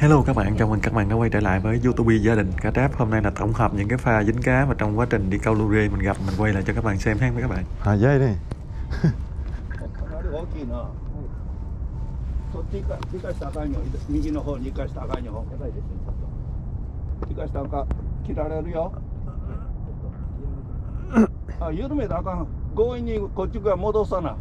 Hello các bạn, chào mừng các bạn đã quay trở lại với YouTube Gia đình Cá Tráp. Hôm nay là tổng hợp những cái pha dính cá mà trong quá trình đi câu lu rê mình gặp, mình quay lại cho các bạn xem ha với các bạn. Dây đi. かなり大きいな。そっち行かしたらあかんよ。右の方に行かしたらあかんよ。行かしたらあかん。切られるよ。あ、緩めたらあかん。強引にこっちから戻さな。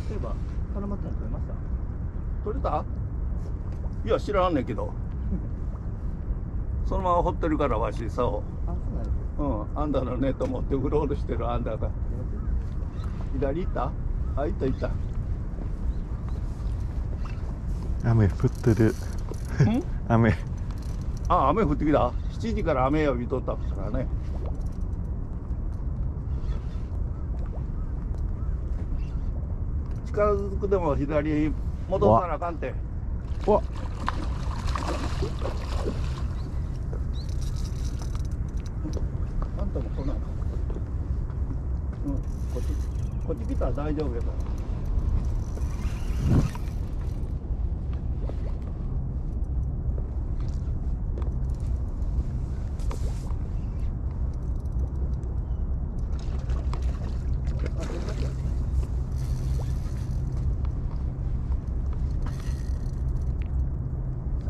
例えば絡まったの取れました？取れた？いや知らんねんけど。そのまま掘ってるからわし竿。アンダーのネット持ってうろうろしてるアンダーが。左行った？あ、行った行った。雨降ってる。雨。あ、雨降ってきた。7時から雨呼びとったからね。近づくでも左戻さなあかんて。わ。あんたも来ない。こっち来たら大丈夫やから。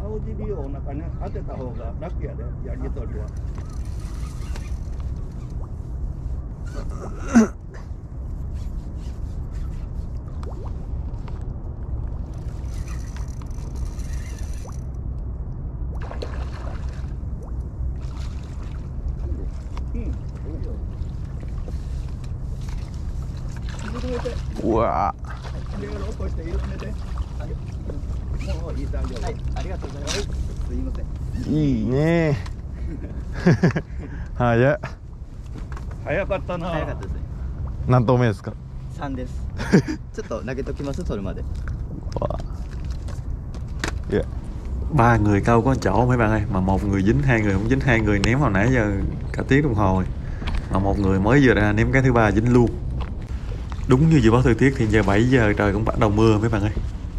青尻をお腹に当てた方が楽やで、ヤギ取りは。うわ。いいね。早い。早かったな。早かったですね。何投目ですか3です。ちょっと投げときますそれまで。Ba người câu có chỗ mấy bạn ơi, mà một người dính, hai người không dính, hai người ném vào nãy giờ cả tiếng đồng hồ rồi. Mà một người mới vừa ra ném cái thứ ba dính luôn. Đúng như dự báo thời tiết thì giờ 7 giờ trời cũng bắt đầu mưa mấy bạn ơi.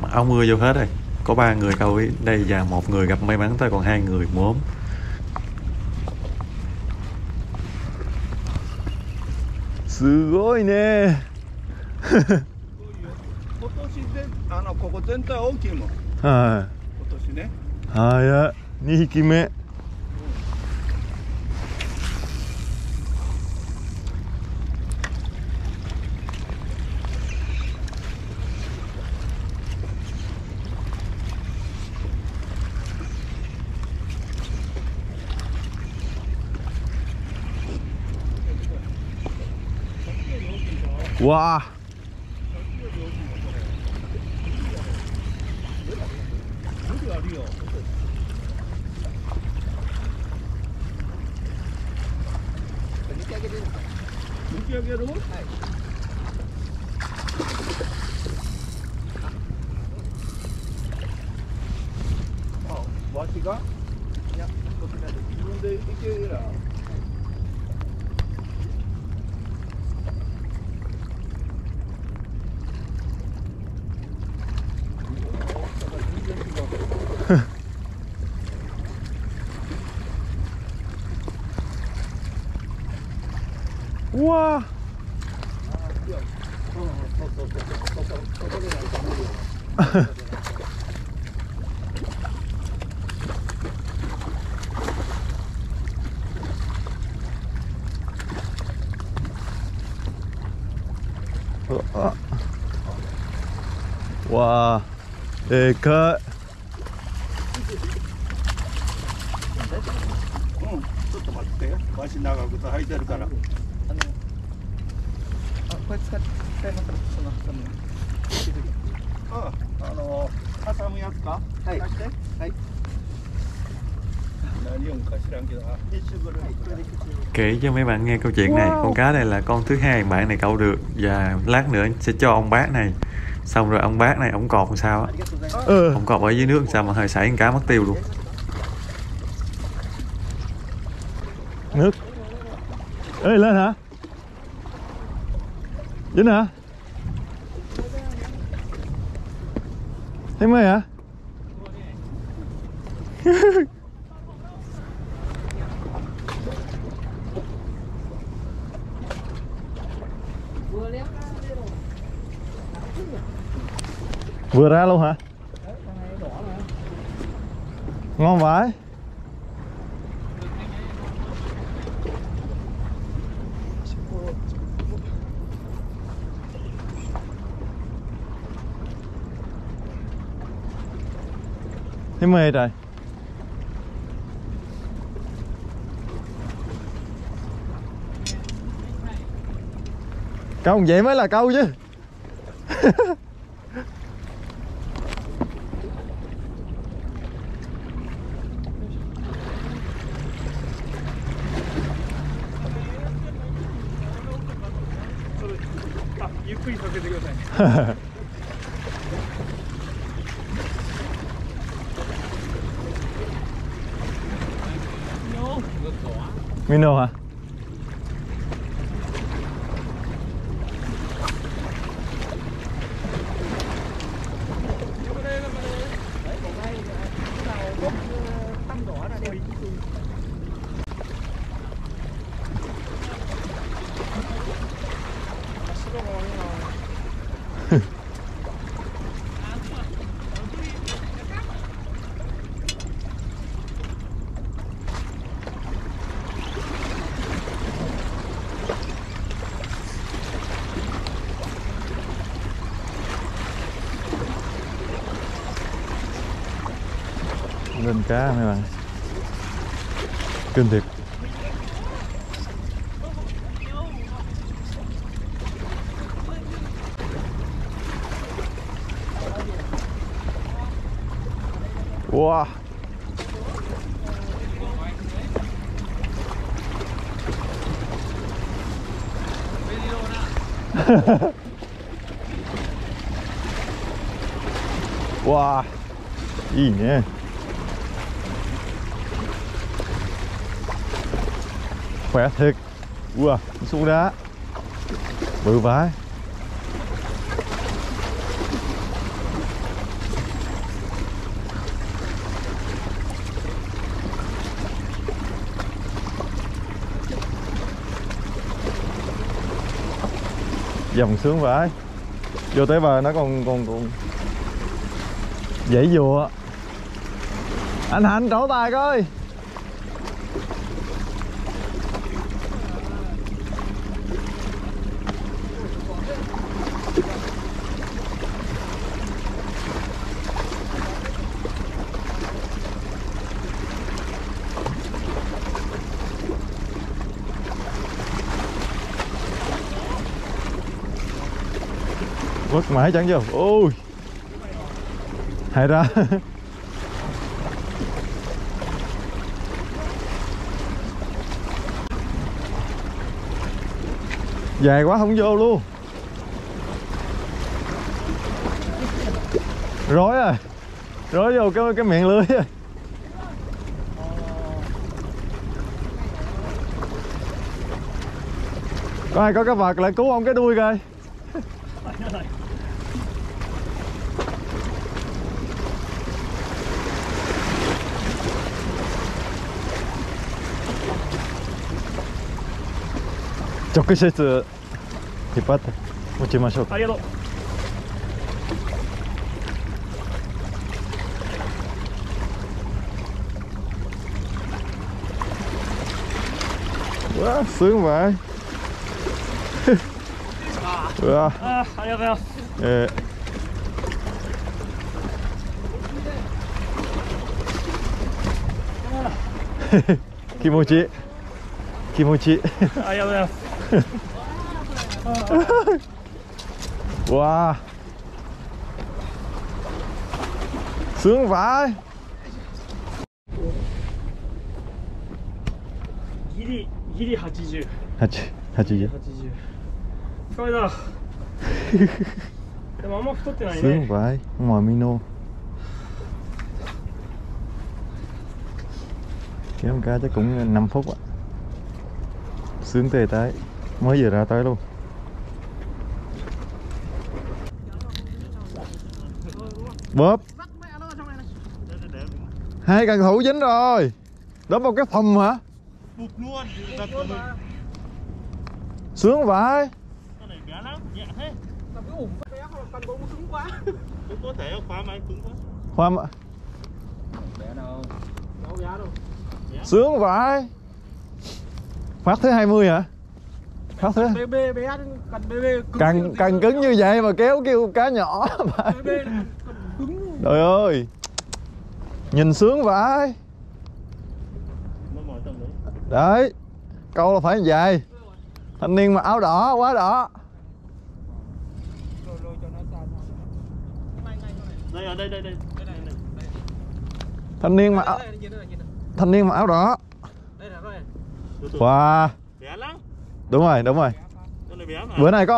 Mà áo mưa vô hết rồi. Có 3 người câu ở đây và một người gặp may mắn tới, còn 2 người mốm. すごいね。今年でここ全体大きいもん。はい。今年ね。早い。2匹目。わあ。抜き上げる？はい。あ、わしが？いや、こちらで自分で行けるや。うわあ。わあ。でかい。ちょっと待って。わし長靴履いてるから。これ使いますその挟むやつか？はい。貸して。はい。Kể cho mấy bạn nghe câu chuyện này. Con cá này là con thứ hai bạn này câu được, và lát nữa sẽ cho ông bác này Xong rồi ông bác này ông cọp làm sao á, ông cọp ở dưới nước làm sao mà hơi xảy con cá mất tiêu luôn. Nước. Ê, lên hả? Dính hả? Thấy mê hả? Vừa ra luôn hả? Ngon vãi. Thấy mê trời. Câu vậy mới là câu chứ. Mino hả? Lên cá mấy bạn, kinh thiệt. Wow. Wow, gì nhỉ? Khỏe thiệt. Wow, xuống đá bự vãi. Dòng sướng vãi. Vô tới bờ nó còn dãy dùa. Anh Hạnh trổ tài coi. Vất mãi chẳng vô. Ôi hại ra. Dài quá không vô luôn. Rối rồi. Rối vô cái miệng lưới rồi. Có ai có cái vợt lại cứu ông cái đuôi coi.直接引っ張って持ちましょうか。ありがとう。うわsướng vậy. Wow. À, Kimochi. Kimochi. Wow. Sướng vãi. Giri 80. 80. 疲れた。でもあんま太ってないね。 Sướng vậy, ngồi Mino. Kéo cá chắc cũng 5 phút ạ. Sướng tê tới, mới vừa ra tới luôn. Bóp. Hai cần thủ dính rồi. Đó một cái phòng hả? Bụp luôn. Giật của mình. Sướng vậy. Con này bé lắm, nhẹ thế. Làm cái ủng bé hoặc là cần bố cứng quá. Cũng có thể khóa máy cứng quá. Khoan ạ. Bé đâu? Đâu giá đâu. Sướng vậy. Phát thứ 20 hả? Phát thứ BB bé cần BB cứng. cần cứng như vậy mà kéo kêu cá nhỏ. BB cần cứng. Trời ơi. Nhìn sướng vậy. Nó mỏi tầm đấy. Đấy. Câu là phải như vậy. Thanh niên mặc áo đỏ, quá đỏ. Rồi cho nó xa. Đây ở đây. Thanh niên mặc áo, thanh niên mặc áo đỏ. Đây là rồi. Wow. Bé lắm. Đúng rồi. Con này bé mà. Bữa nay có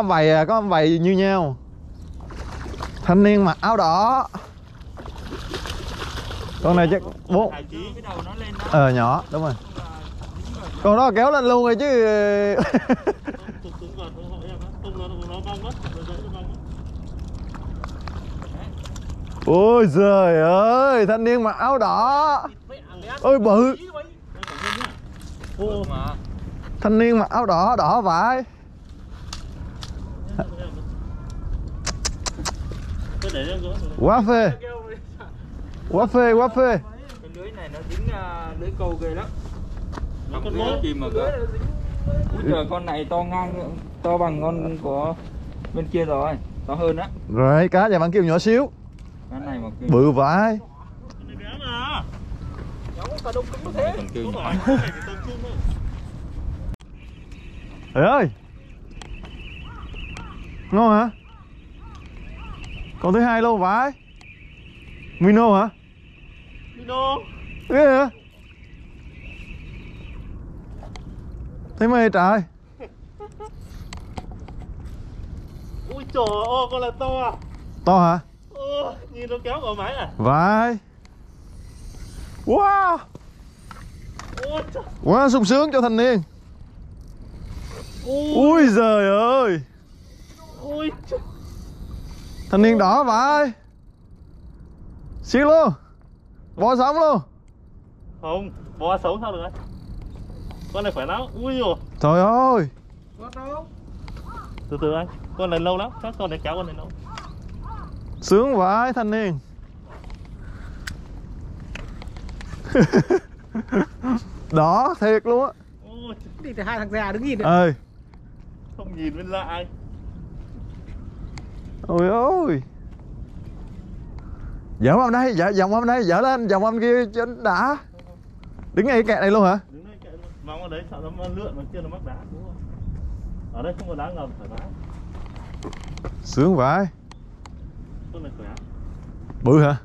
ông bày như nhau. Thanh niên mặc áo đỏ. Con này chắc 4. Cái đầu nó lên đó. Nhỏ, đúng rồi. Con đó kéo lên luôn rồi chứ. Cứng còn hộ em á. Không nó vong mất. Nó dễ nó vong mất. Ôi giời ơi, thanh niên mặc áo đỏ. Ôi bự. Ô. Thanh niên mặc áo đỏ, đỏ vậy. Tôi để em rồi. Quá phê. Quá phê. Cái lưới này nó dính lưới câu ghê lắm. Nó con mốt. Chìm mà cơ. Úi giời, con này to ngang, to bằng con của bên kia rồi, to hơn á. Rồi cá nhà bạn kêu nhỏ xíu. Cái này mà kêu Bự vậy. Con này bé mà. Cả đông cứng thế. còn kêu Không nhỏ. phải, con này thì tầm trung thôi. Trời ơi. Ngon hả? Con thứ 2 luôn vậy. Mino hả? Mino. Ghê hả? Thấy mê trời. Ui trời ơi, con là to à. To hả? Nhìn nó kéo vào máy à. Vậy. Wow. Ôi trời. Quá sung sướng cho thanh niên. Ui giời ơi. Ôi trời. Thanh niên đỏ vậy. Xíu luôn. Bò sống luôn. Không, bò sống sao được anh? Con này khỏe lắm. Ui dồi. Trời ơi. Từ từ anh. Con này lâu lắm, chắc con này kéo con này lâu. Sướng vậy thanh niên. Đỏ thiệt luôn á. Ôi trời. Đi thì hai thằng già đứng nhìn được. Ơi. Không nhìn bên lạ anh. Ôi ôi. Dở ông đây, vòng ông đây, dở lên, vòng ông kia cho nó đã. Đứng ngay cái kẹt này luôn hả? Đứng đây kệ luôn. Vòng ở đấy sợ nó lượn mà kia nó mắc đá, đúng không? Ở đây không có đá ngầm thoải mái. Sướng vậy. Con này khỏe. Bự hả?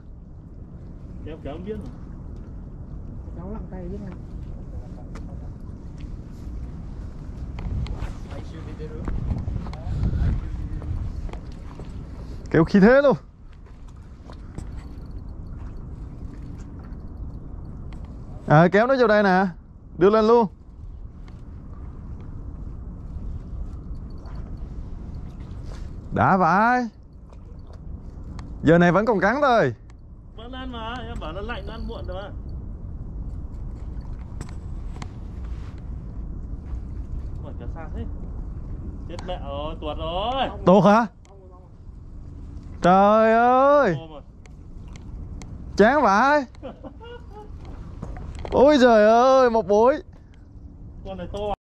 Kéo không biết rồi. Cháu lặng tay biết không? Kéo khí thế luôn. Kéo nó vô đây nè. Đưa lên luôn. Đã vậy. Giờ này vẫn còn cắn thôi. Vẫn ăn mà, em bảo nó lạnh nó ăn muộn rồi mà. Ôi cả xa thế. Chết mẹ rồi, tuột rồi. Tuột hả? Trời ơi. Ôm rồi. Chán vậy. Ôi trời ơi, một buổi. Con này to.